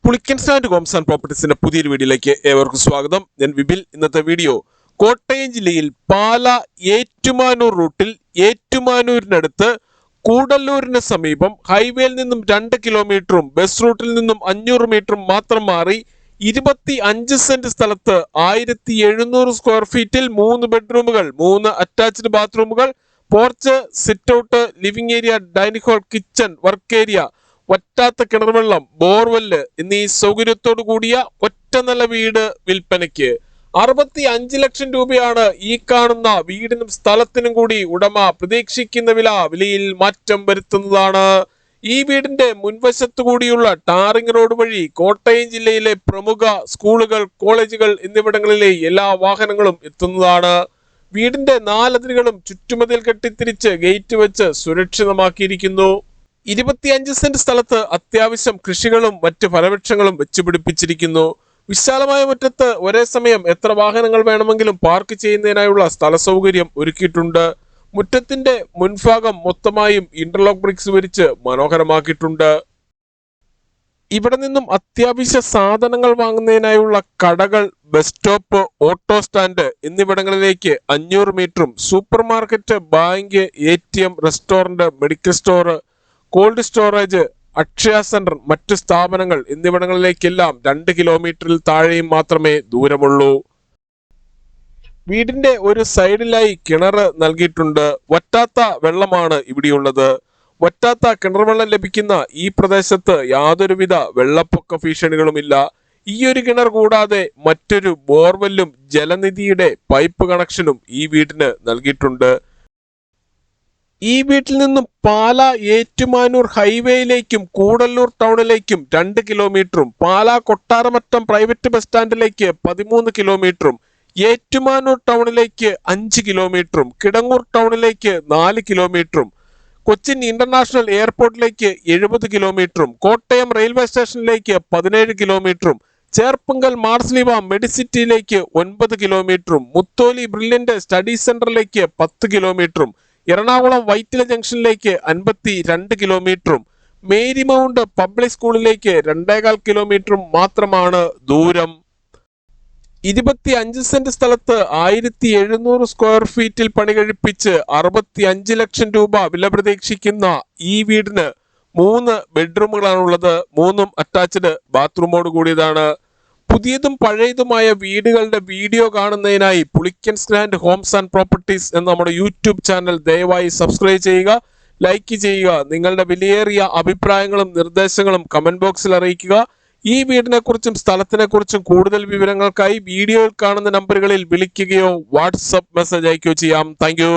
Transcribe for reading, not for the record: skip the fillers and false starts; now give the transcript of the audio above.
Pulickans and Holmes and പ്രോപ്പർട്ടീസിന്റെ പുതിയൊരു വീഡിയോയിലേക്ക് ഏവർക്കും സ്വാഗതം. ഞാൻ വിപിൽ. ഇന്നത്തെ വീഡിയോ കോട്ടയം ജില്ലയിൽ പാല ഏറ്റുമാനൂർ റൂട്ടിൽ ഏറ്റുമാനൂരിനടുത്ത് കൂടല്ലൂരിന് സമീപം ഹൈവേയിൽ നിന്നും 2 കിലോമീറ്ററും ബസ് റൂട്ടിൽ നിന്നും 500 മീറ്ററും മാത്രം മാറി 25 സെന്റ് സ്ഥലത്ത് 1700 സ്ക്വയർ ഫീറ്റിൽ 3 ബെഡ്റൂമുകൾ, 3 അറ്റാച്ച്ഡ് ബാത്റൂമുകൾ, porch, sit out, living area, dining hall, kitchen, work area, വറ്റാത്ത കിണർവെള്ളം, ബോർവെല്ല് എന്നീ സൗകര്യത്തോടു കൂടിയ ഒറ്റ നില വീട് വിൽപ്പനയ്ക്ക് 65 ലക്ഷം രൂപയാണ് ഈ കാണുന്ന വീടിനും സ്ഥലത്തിനും കൂടി ഉടമ പ്രതീക്ഷിക്കുന്ന വിലയിൽ മാറ്റം വരുത്തുന്നതാണ്. ഈ വീടിന്റെ മുൻവശത്തു കൂടിയുള്ള ടാറിംഗ് റോഡ് വഴി കോട്ടയം ജില്ലയിലെ പ്രമുഖ സ്കൂളുകൾ, കോളേജുകൾ എന്നിവിടങ്ങളിലെ എല്ലാ വാഹനങ്ങളും എത്തുന്നതാണ്. വീടിന്റെ 4 അതിരുകളും ചുറ്റുമതിൽ കെട്ടിത്തിരിച്ച് ഗേറ്റ് വെച്ച് സുരക്ഷിതമാക്കിയിരിക്കുന്നു. 25 സെന്റ് സ്ഥലത്ത് അത്യാവശ്യം കൃഷികളും മറ്റ് ഫലവൃക്ഷങ്ങളും വെച്ചുപിടിപ്പിച്ചിരിക്കുന്നു. വിശാലമായ മുറ്റത്ത് ഒരേ സമയം എത്ര വാഹനങ്ങൾ വേണമെങ്കിലും പാർക്ക് ചെയ്യുന്നതിനായുള്ള സ്ഥല സൗകര്യം ഒരുക്കിയിട്ടുണ്ട്. മുറ്റത്തിന്റെ മുൻഭാഗം മൊത്തമായും ഇന്റർലോക്ക് ബ്രിക്സ് വിരിച്ച് മനോഹരമാക്കിയിട്ടുണ്ട്. ഇവിടെ നിന്നും അത്യാവശ്യ സാധനങ്ങൾ വാങ്ങുന്നതിനായുള്ള കടകൾ, ബസ് സ്റ്റോപ്പ്, ഓട്ടോ സ്റ്റാൻഡ് എന്നിവിടങ്ങളിലേക്ക് 500 മീറ്ററും super market, bank, ATM, restaurant, medical store, cold storage, Akshaya centre, മറ്റു സ്ഥാപനങ്ങൾ എന്നിവിടങ്ങളിലേക്കെല്ലാം 2 കിലോമീറ്ററിൽ താഴെയും മാത്രമേ ദൂരമുള്ളൂ. വീടിന്റെ ഒരു സൈഡിലായി കിണർ നൽകിയിട്ടുണ്ട്. വറ്റാത്ത വെള്ളമാണ് ഇവിടെയുള്ളത്. വറ്റാത്ത കിണർ വെള്ളം ലഭിക്കുന്ന ഈ പ്രദേശത്ത് യാതൊരുവിധ വെള്ളപ്പൊക്ക ഭീഷണികളുമില്ല. ഈ ഒരു കിണർ കൂടാതെ മറ്റൊരു ബോർവെല്ലും ജലനിധിയുടെ പൈപ്പ് കണക്ഷനും ഈ വീടിന് നൽകിയിട്ടുണ്ട്. ഈ വീട്ടിൽ നിന്നും പാല ഏറ്റുമാനൂർ ഹൈവേയിലേക്കും കൂടല്ലൂർ ടൗണിലേക്കും 2 കിലോമീറ്ററും, പാല കൊട്ടാരമറ്റം പ്രൈവറ്റ് ബസ് സ്റ്റാൻഡിലേക്ക് 13 കിലോമീറ്ററും, ഏറ്റുമാനൂർ ടൗണിലേക്ക് 5 കിലോമീറ്ററും, കിടങ്ങൂർ ടൗണിലേക്ക് 4 കിലോമീറ്ററും, കൊച്ചിൻ ഇന്റർനാഷണൽ എയർപോർട്ടിലേക്ക് 70 കിലോമീറ്ററും, കോട്ടയം റെയിൽവേ സ്റ്റേഷനിലേക്ക് 17 കിലോമീറ്ററും, ചേർപ്പുങ്കൽ മാർസ്ലിവ മെഡിസിറ്റിയിലേക്ക് 9 കിലോമീറ്ററും, മുത്തോലി ബ്രില്യന്റ് സ്റ്റഡി സെന്ററിലേക്ക് 10 കിലോമീറ്ററും, എറണാകുളം വൈറ്റില ജംഗ്ഷനിലേക്ക് 52 കിലോമീറ്ററും, മേരി മൗണ്ട് പബ്ലിക് സ്കൂളിലേക്ക് 2.25 കിലോമീറ്ററും മാത്രമാണ് ദൂരം. 25 സെന്റ് സ്ഥലത്ത് 1700 സ്ക്വയർ ഫീറ്റിൽ പണി കഴിപ്പിച്ച് 65 ലക്ഷം രൂപ വില പ്രതീക്ഷിക്കുന്ന ഈ വീടിന് 3 ബെഡ്റൂമുകളാണുള്ളത്. 3ഉം അറ്റാച്ച്ഡ് ബാത്റൂമോട് കൂടിയതാണ്. പുതിയതും പഴയതുമായ വീടുകളുടെ വീഡിയോ കാണുന്നതിനായി Pulickans and Holmes and properties എന്ന നമ്മുടെ യൂട്യൂബ് ചാനൽ ദയവായി സബ്സ്ക്രൈബ് ചെയ്യുക, ലൈക്ക് ചെയ്യുക. നിങ്ങളുടെ വിലയേറിയ അഭിപ്രായങ്ങളും നിർദ്ദേശങ്ങളും കമന്റ് ബോക്സിൽ അറിയിക്കുക. ഈ വീടിനെ കുറിച്ചും സ്ഥലത്തിനെ കുറിച്ചും കൂടുതൽ വിവരങ്ങൾക്കായി വീഡിയോയിൽ കാണുന്ന നമ്പറുകളിൽ വിളിക്കുകയോ വാട്സപ്പ് മെസ്സേജ് അയക്കുകയോ ചെയ്യാം. താങ്ക്